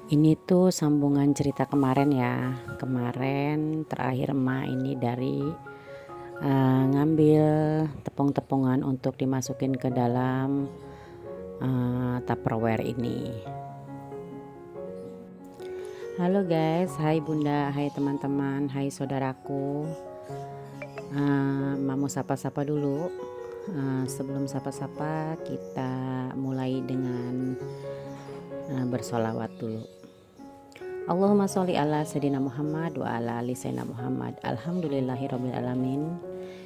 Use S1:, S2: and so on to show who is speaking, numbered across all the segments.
S1: Ini tuh sambungan cerita kemarin ya. Kemarin terakhir emak ini dari ngambil tepung-tepungan untuk dimasukin ke dalam Tupperware ini. Halo guys, hai bunda, hai teman-teman, hai saudaraku. Mau sapa-sapa dulu. Sebelum sapa-sapa kita mulai dengan bersolawat dulu. Allahumma sholli ala Sayyidina Muhammad wa ala ali Sayyidina Muhammad. Alhamdulillahirabbil alamin.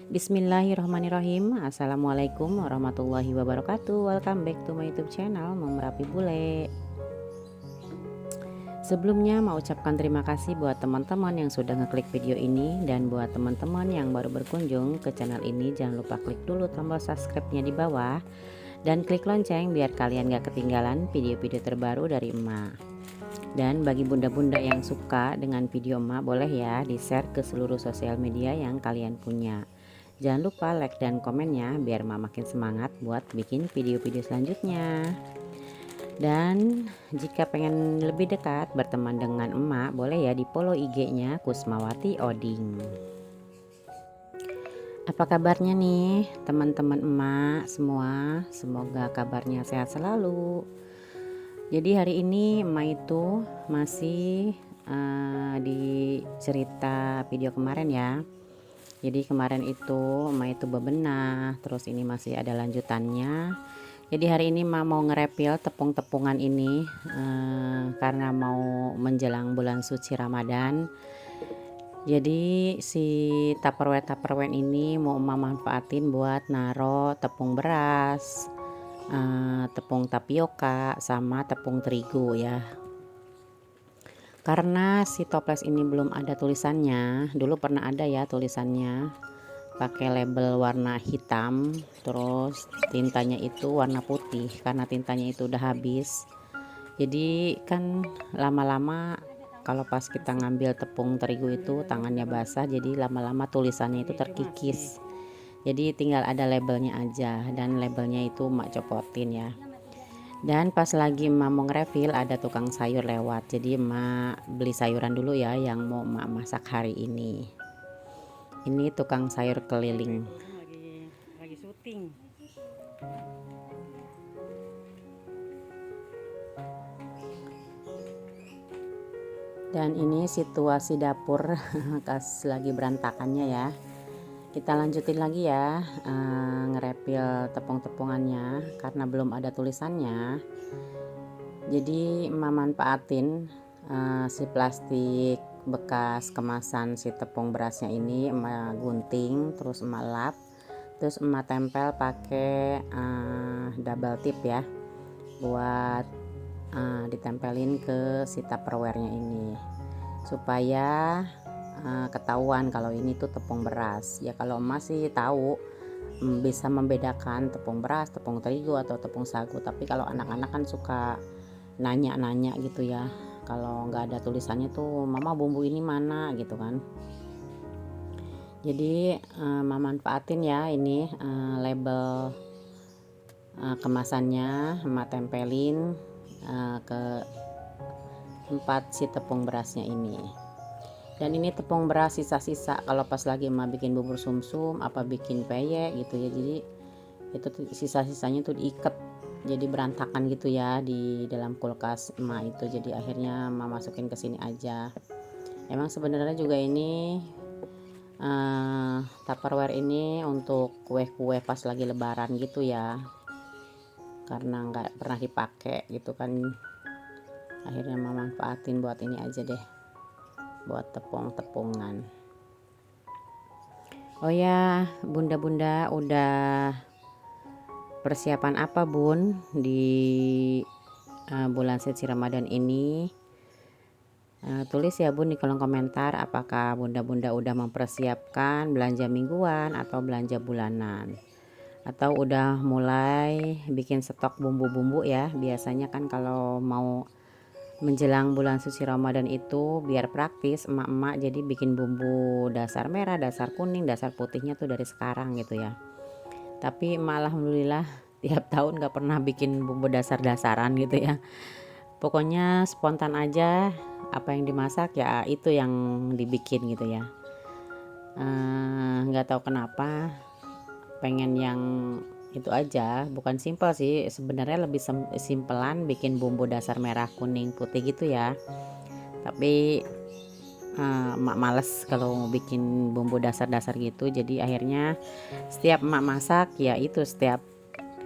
S1: Bismillahirrahmanirrahim. Assalamualaikum warahmatullahi wabarakatuh. Welcome back to my YouTube channel Merapi Bule. Sebelumnya mau ucapkan terima kasih buat teman-teman yang sudah ngeklik video ini, dan buat teman-teman yang baru berkunjung ke channel ini jangan lupa klik dulu tombol subscribe-nya di bawah dan klik lonceng biar kalian gak ketinggalan video-video terbaru dari emak. Dan bagi bunda-bunda yang suka dengan video emak, boleh ya di share ke seluruh sosial media yang kalian punya. Jangan lupa like dan komennya biar emak makin semangat buat bikin video-video selanjutnya. Dan jika pengen lebih dekat berteman dengan emak, boleh ya di follow IG-nya Kusmawati Oding. Apa kabarnya nih teman-teman emak semua? Semoga kabarnya sehat selalu. Jadi hari ini emak itu masih di cerita video kemarin ya. Jadi kemarin itu emak itu bebenah, terus ini masih ada lanjutannya. Jadi hari ini emak mau ngerepil tepung-tepungan ini karena mau menjelang bulan suci Ramadan. Jadi si Tupperware ini mau emak manfaatin buat naro tepung beras, tepung tapioka sama tepung terigu ya. Karena si toples ini belum ada tulisannya, dulu pernah ada ya tulisannya pakai label warna hitam, terus tintanya itu warna putih. Karena tintanya itu udah habis, jadi kan lama-lama kalau pas kita ngambil tepung terigu itu tangannya basah, jadi lama-lama tulisannya itu terkikis. Jadi tinggal ada labelnya aja, dan labelnya itu emak copotin ya. Dan pas lagi emak mau ngerefill ada tukang sayur lewat, jadi emak beli sayuran dulu ya yang mau emak masak hari ini. Ini tukang sayur keliling. Lagi syuting. Dan ini situasi dapur kas lagi berantakannya ya. Kita lanjutin lagi ya, ngerepil tepung-tepungannya karena belum ada tulisannya. Jadi emak manfaatin si plastik bekas kemasan si tepung berasnya ini, emak gunting, terus emak lap, terus emak tempel pakai double tip ya, buat ditempelin ke si Tupperware-nya ini supaya ketahuan kalau ini tuh tepung beras ya. Kalau emak sih tahu, bisa membedakan tepung beras, tepung terigu atau tepung sagu. Tapi kalau anak-anak kan suka nanya-nanya gitu ya, kalau nggak ada tulisannya tuh mama bumbu ini mana gitu kan. Jadi mama manfaatin ya ini label kemasannya, emak tempelin ke tempat si tepung berasnya ini. Dan ini tepung beras sisa-sisa kalau pas lagi emak bikin bubur sumsum apa bikin peyek gitu ya. Jadi itu sisa-sisanya tuh diikat, jadi berantakan gitu ya di dalam kulkas emak itu. Jadi akhirnya emak masukin ke sini aja. Emang sebenarnya juga ini Tupperware ini untuk kue-kue pas lagi lebaran gitu ya, karena nggak pernah dipakai gitu kan. Akhirnya emak manfaatin buat ini aja deh, buat tepung-tepungan. Oh ya bunda-bunda, udah persiapan apa bun di bulan suci Ramadan ini? Tulis ya bun di kolom komentar, apakah bunda-bunda udah mempersiapkan belanja mingguan atau belanja bulanan, atau udah mulai bikin stok bumbu-bumbu ya. Biasanya kan kalau mau menjelang bulan suci Ramadan itu biar praktis, emak-emak jadi bikin bumbu dasar merah, dasar kuning, dasar putihnya tuh dari sekarang gitu ya. Tapi emak alhamdulillah tiap tahun gak pernah bikin bumbu dasar-dasaran gitu ya. Pokoknya spontan aja, apa yang dimasak ya itu yang dibikin gitu ya. Nggak tahu kenapa pengen yang itu aja, bukan simpel sih sebenarnya, lebih simpelan bikin bumbu dasar merah kuning putih gitu ya. Tapi emak males kalau mau bikin bumbu dasar-dasar gitu, jadi akhirnya setiap emak masak ya itu, setiap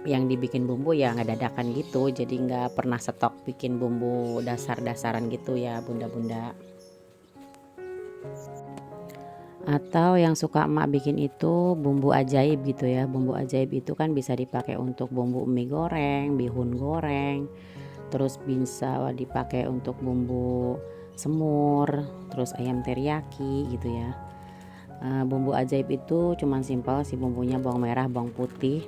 S1: yang dibikin bumbu ya nggak dadakan gitu, jadi nggak pernah stok bikin bumbu dasar-dasaran gitu ya bunda-bunda. Atau yang suka emak bikin itu bumbu ajaib gitu ya. Bumbu ajaib itu kan bisa dipakai untuk bumbu mie goreng, bihun goreng, terus bisa dipakai untuk bumbu semur, terus ayam teriyaki gitu ya. Bumbu ajaib itu cuman simpel sih, bumbunya bawang merah, bawang putih,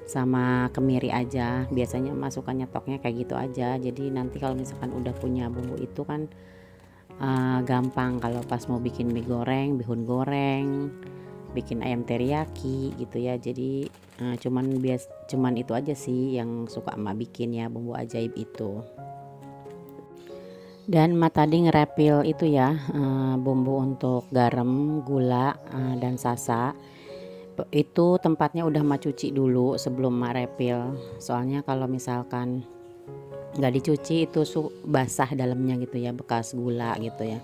S1: sama kemiri aja. Biasanya masukkan nyetoknya kayak gitu aja. Jadi nanti kalau misalkan udah punya bumbu itu kan gampang kalau pas mau bikin mie goreng, bihun goreng, bikin ayam teriyaki gitu ya. Jadi cuman itu aja sih yang suka emak bikin ya, bumbu ajaib itu. Dan emak tadi ngerepil itu ya, bumbu untuk garam, gula, dan sasa. Itu tempatnya udah emak cuci dulu sebelum emak repil. Soalnya kalau misalkan nggak dicuci itu basah dalamnya gitu ya, bekas gula gitu ya.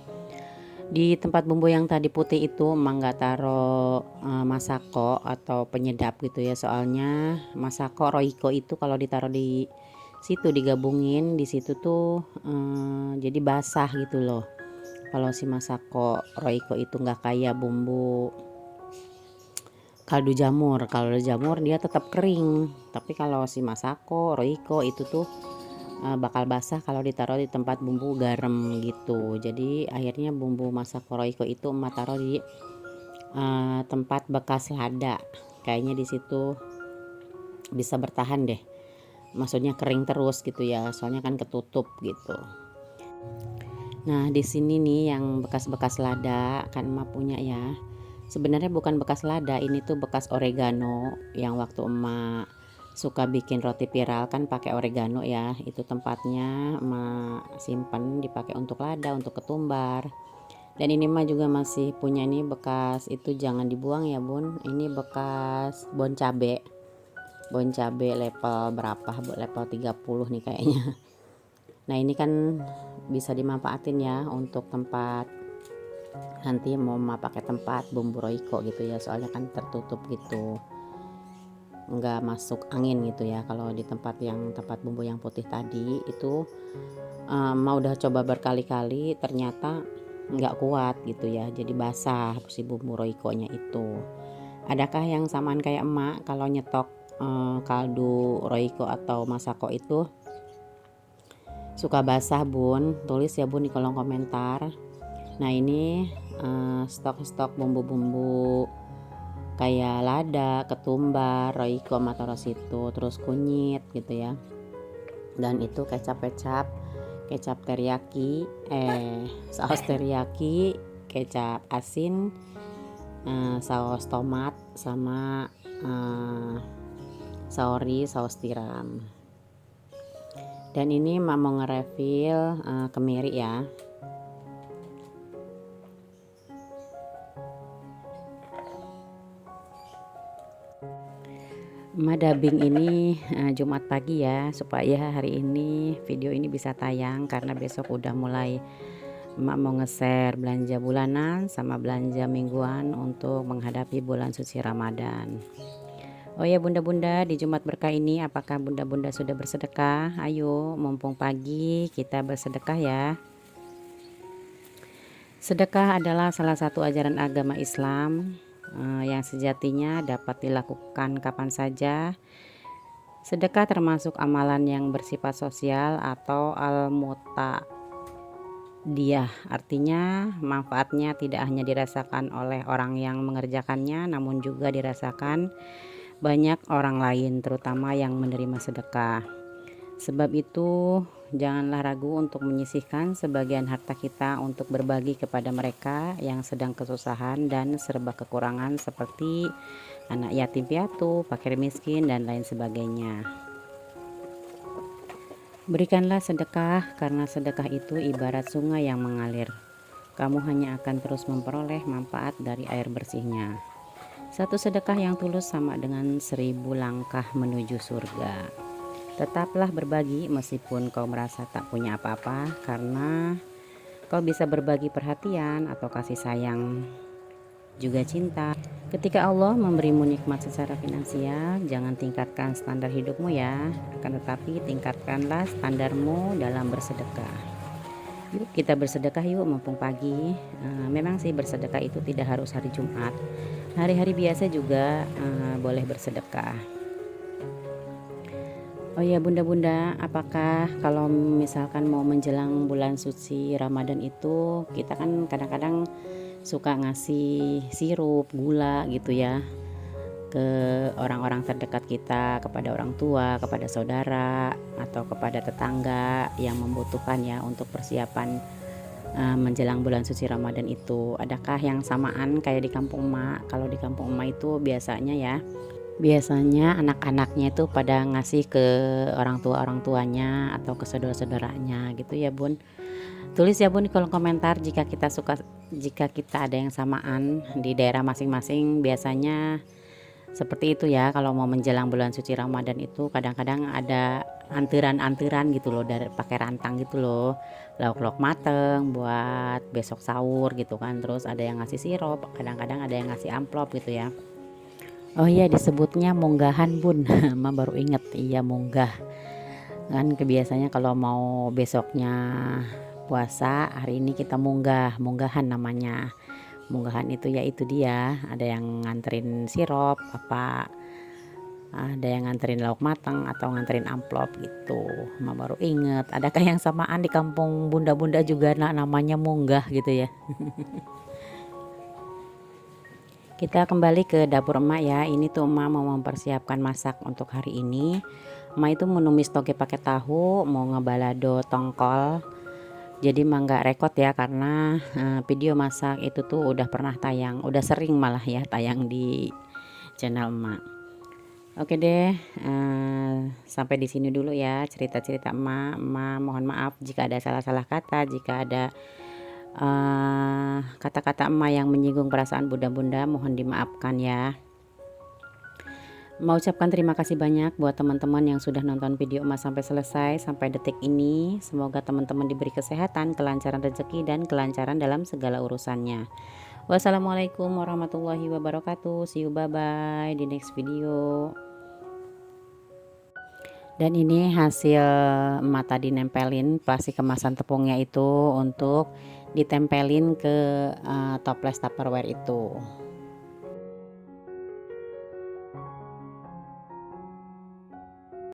S1: Di tempat bumbu yang tadi putih itu emang nggak taruh masako atau penyedap gitu ya, soalnya masako roiko itu kalau ditaruh di situ digabungin di situ tuh jadi basah gitu loh. Kalau si masako roiko itu nggak kayak bumbu kaldu jamur. Kalau jamur dia tetap kering, tapi kalau si masako roiko itu tuh bakal basah kalau ditaruh di tempat bumbu garam gitu. Jadi akhirnya bumbu masak roiko itu emak taruh di tempat bekas lada. Kayaknya di situ bisa bertahan deh. Maksudnya kering terus gitu ya. Soalnya kan ketutup gitu. Nah, di sini nih yang bekas-bekas lada kan emak punya ya. Sebenarnya bukan bekas lada, ini tuh bekas oregano yang waktu emak suka bikin roti viral kan pakai oregano ya. Itu tempatnya emak simpen dipakai untuk lada, untuk ketumbar. Dan ini mah juga masih punya nih bekas, itu jangan dibuang ya bun. Ini bekas bon cabe. Bon cabe level berapa? Level 30 nih kayaknya. Nah, ini kan bisa dimanfaatin ya untuk tempat nanti mau pakai tempat bumbu roiko gitu ya, soalnya kan tertutup gitu, nggak masuk angin gitu ya. Kalau di tempat bumbu yang putih tadi itu mau udah coba berkali-kali ternyata nggak kuat gitu ya, jadi basah si bumbu roikonya itu. Adakah yang samaan kayak emak kalau nyetok kaldu roiko atau masako itu suka basah bun? Tulis ya bun di kolom komentar. Nah, ini stok-stok bumbu-bumbu kayak lada, ketumbar, roiko, mataro situ, terus kunyit gitu ya. Dan itu kecap teriyaki, saus teriyaki, kecap asin, saus tomat, sama saus tiram. Dan ini mau nge-refill kemiri ya. Emak dubbing ini Jumat pagi ya, supaya hari ini video ini bisa tayang, karena besok udah mulai emak mau nge-share belanja bulanan sama belanja mingguan untuk menghadapi bulan suci Ramadan. Oh ya bunda-bunda, di Jumat berkah ini apakah bunda-bunda sudah bersedekah? Ayo mumpung pagi kita bersedekah ya. Sedekah adalah salah satu ajaran agama Islam yang sejatinya dapat dilakukan kapan saja. Sedekah termasuk amalan yang bersifat sosial atau al-mutadiyah, artinya manfaatnya tidak hanya dirasakan oleh orang yang mengerjakannya, namun juga dirasakan banyak orang lain, terutama yang menerima sedekah. Sebab itu janganlah ragu untuk menyisihkan sebagian harta kita untuk berbagi kepada mereka yang sedang kesusahan dan serba kekurangan, seperti anak yatim piatu, fakir miskin, dan lain sebagainya. Berikanlah sedekah, karena sedekah itu ibarat sungai yang mengalir. Kamu hanya akan terus memperoleh manfaat dari air bersihnya. Satu sedekah yang tulus sama dengan 1000 langkah menuju surga. Tetaplah berbagi meskipun kau merasa tak punya apa-apa, karena kau bisa berbagi perhatian atau kasih sayang, juga cinta. Ketika Allah memberimu nikmat secara finansial, jangan tingkatkan standar hidupmu ya, akan tetapi tingkatkanlah standarmu dalam bersedekah. Yuk kita bersedekah yuk mumpung pagi. Memang sih bersedekah itu tidak harus hari Jumat, hari-hari biasa juga boleh bersedekah. Oh ya bunda-bunda, apakah kalau misalkan mau menjelang bulan suci Ramadan itu kita kan kadang-kadang suka ngasih sirup, gula gitu ya ke orang-orang terdekat kita, kepada orang tua, kepada saudara, atau kepada tetangga yang membutuhkan ya untuk persiapan menjelang bulan suci Ramadan itu. Adakah yang samaan kayak di kampung emak? Kalau di kampung emak itu biasanya anak-anaknya itu pada ngasih ke orang tuanya atau ke saudara-saudaranya gitu ya bun. Tulis ya bun di kolom komentar jika kita ada yang samaan di daerah masing-masing. Biasanya seperti itu ya, kalau mau menjelang bulan suci Ramadan itu kadang-kadang ada antiran gitu loh, dari pakai rantang gitu loh, lauk-lauk mateng buat besok sahur gitu kan. Terus ada yang ngasih sirup, kadang-kadang ada yang ngasih amplop gitu ya. Oh iya, disebutnya munggahan bun. Mama baru inget, iya munggah. Kan kebiasaannya kalau mau besoknya puasa, hari ini kita munggahan namanya. Munggahan itu ya itu dia, ada yang nganterin sirup, ada yang nganterin lauk matang atau nganterin amplop gitu. Mama baru inget, adakah yang samaan di kampung bunda-bunda juga namanya munggah gitu ya. Kita kembali ke dapur emak ya. Ini tuh emak mau mempersiapkan masak untuk hari ini. Emak itu menumis toge pakai tahu, mau ngebalado tongkol. Jadi emang gak rekod ya, karena video masak itu tuh udah pernah tayang, udah sering malah ya tayang di channel emak. Oke deh, sampai di sini dulu ya cerita-cerita emak. Emak mohon maaf jika ada salah-salah kata, jika ada kata-kata emak yang menyinggung perasaan bunda-bunda, mohon dimaafkan ya. Mau ucapkan terima kasih banyak buat teman-teman yang sudah nonton video emak sampai selesai, sampai detik ini. Semoga teman-teman diberi kesehatan, kelancaran rezeki, dan kelancaran dalam segala urusannya. Wassalamualaikum warahmatullahi wabarakatuh. See you, bye bye di next video. Dan ini hasil emak tadi nempelin plastik kemasan tepungnya itu untuk ditempelin ke toples Tupperware itu.